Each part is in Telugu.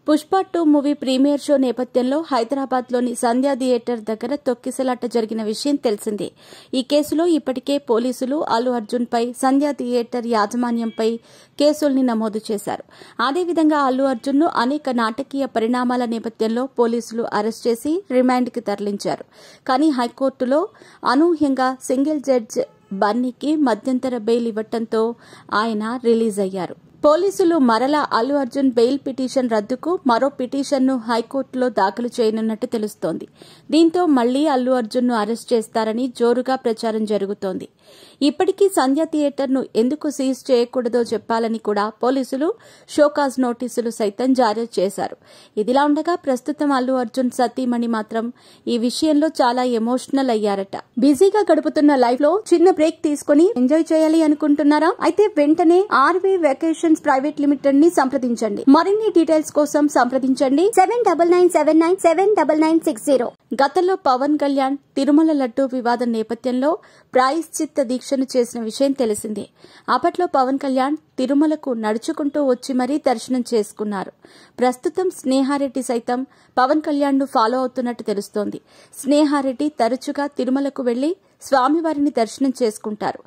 పుష్ప 2 మూవీ ప్రీమియర్ షో నేపథ్యంలో హైదరాబాద్లోని సంధ్యా థియేటర్ దగ్గర తొక్కిసలాట జరిగిన విషయం తెలిసిందే. ఈ కేసులో ఇప్పటికే పోలీసులు అల్లు అర్జున్పై, సంధ్యా థియేటర్ యాజమాన్యంపై కేసుల్ని నమోదు చేశారు. అదేవిధంగా అల్లు అర్జున్ను అనేక నాటకీయ పరిణామాల నేపథ్యంలో పోలీసులు అరెస్ట్ చేసి రిమాండ్కి తరలించారు. కానీ హైకోర్టులో అనూహ్యంగా సింగిల్ జడ్జ్ బన్నీకి మధ్యంతర బెయిల్ ఇవ్వడంతో ఆయన రిలీజ్ అయ్యారు. పోలీసులు మరలా అల్లు అర్జున్ బెయిల్ పిటిషన్ రద్దుకు మరో పిటిషన్ను హైకోర్టులో దాఖలు చేయనున్నట్టు తెలుస్తోంది. దీంతో మళ్లీ అల్లు అర్జున్ను అరెస్ట్ చేస్తారని జోరుగా ప్రచారం జరుగుతోంది. ఇప్పటికీ సంధ్యా థియేటర్ను ఎందుకు సీజ్ చేయకూడదో చెప్పాలని కూడా పోలీసులు షోకాజ్ నోటీసులు సైతం జారీ చేశారు. ఇదిలా ఉండగా ప్రస్తుతం అల్లు అర్జున్ సతీమణి మాత్రం ఈ విషయంలో చాలా ఎమోషనల్ అయ్యారట. బిజీగా గడుపుతున్న లైఫ్ లో చిన్న బ్రేక్ తీసుకుని ఎంజాయ్ చేయాలి అనుకుంటున్నారా? అయితే వెంటనే ఆర్వీ వెకేషన్స్ ప్రైవేట్ లిమిటెడ్ ని సంప్రదించండి. మరిన్ని డీటెయిల్స్ కోసం సంప్రదించండి 7997979960. గతంలో పవన్ కళ్యాణ్ తిరుమల లడ్డూ వివాదం నేపథ్యంలో ప్రాయశ్చిత్త దీక్షను చేసిన విషయం తెలిసిందే. అప్పట్లో పవన్ కళ్యాణ్ తిరుమలకు నడుచుకుంటూ వచ్చి మరీ దర్శనం చేసుకున్నారు. ప్రస్తుతం స్నేహారెడ్డి సైతం పవన్ కళ్యాణ్ ను ఫాలో అవుతున్నట్టు తెలుస్తోంది. స్నేహారెడ్డి తరచుగా తిరుమలకు వెళ్లి స్వామివారిని దర్శనం చేసుకుంటారు.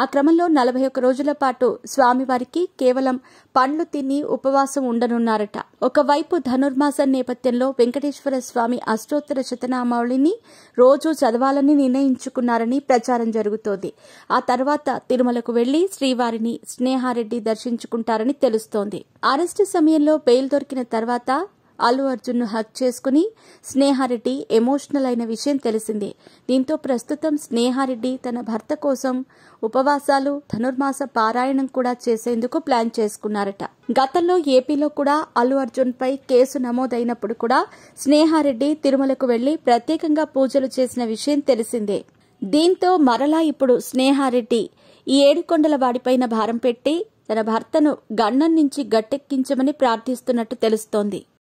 ఆ క్రమంలో 41 రోజుల పాటు స్వామివారికి కేవలం పండ్లు తిని ఉపవాసం ఉండనున్నారట. ఒకవైపు ధనుర్మాసం నేపథ్యంలో వెంకటేశ్వర స్వామి అష్టోత్తర శతనామావళిని రోజూ చదవాలని నిర్ణయించుకున్నారని ప్రచారం జరుగుతోంది. ఆ తర్వాత తిరుమలకు వెళ్లి శ్రీవారిని స్నేహారెడ్డి దర్శించుకుంటారని తెలుస్తోంది. అరెస్టు సమయంలో బెయిల్ దొరికిన తర్వాత అల్లు అర్జున్ ను హక్ చేసుకుని స్నేహారెడ్డి ఎమోషనల్ అయిన విషయం తెలిసిందే. దీంతో ప్రస్తుతం స్నేహారెడ్డి తన భర్త కోసం ఉపవాసాలు, ధనుర్మాస పారాయణం కూడా చేసేందుకు ప్లాన్ చేసుకున్నారట. గతంలో ఏపీలో కూడా అల్లు అర్జున్ పై కేసు నమోదైనప్పుడు కూడా స్నేహారెడ్డి తిరుమలకు వెళ్లి ప్రత్యేకంగా పూజలు చేసిన విషయం తెలిసిందే. దీంతో మరలా ఇప్పుడు స్నేహారెడ్డి ఈ ఏడుకొండల వాడిపైన భారం పెట్టి తన భర్తను గండం నుంచి గట్టెక్కించమని ప్రార్థిస్తున్నట్టు తెలుస్తోంది.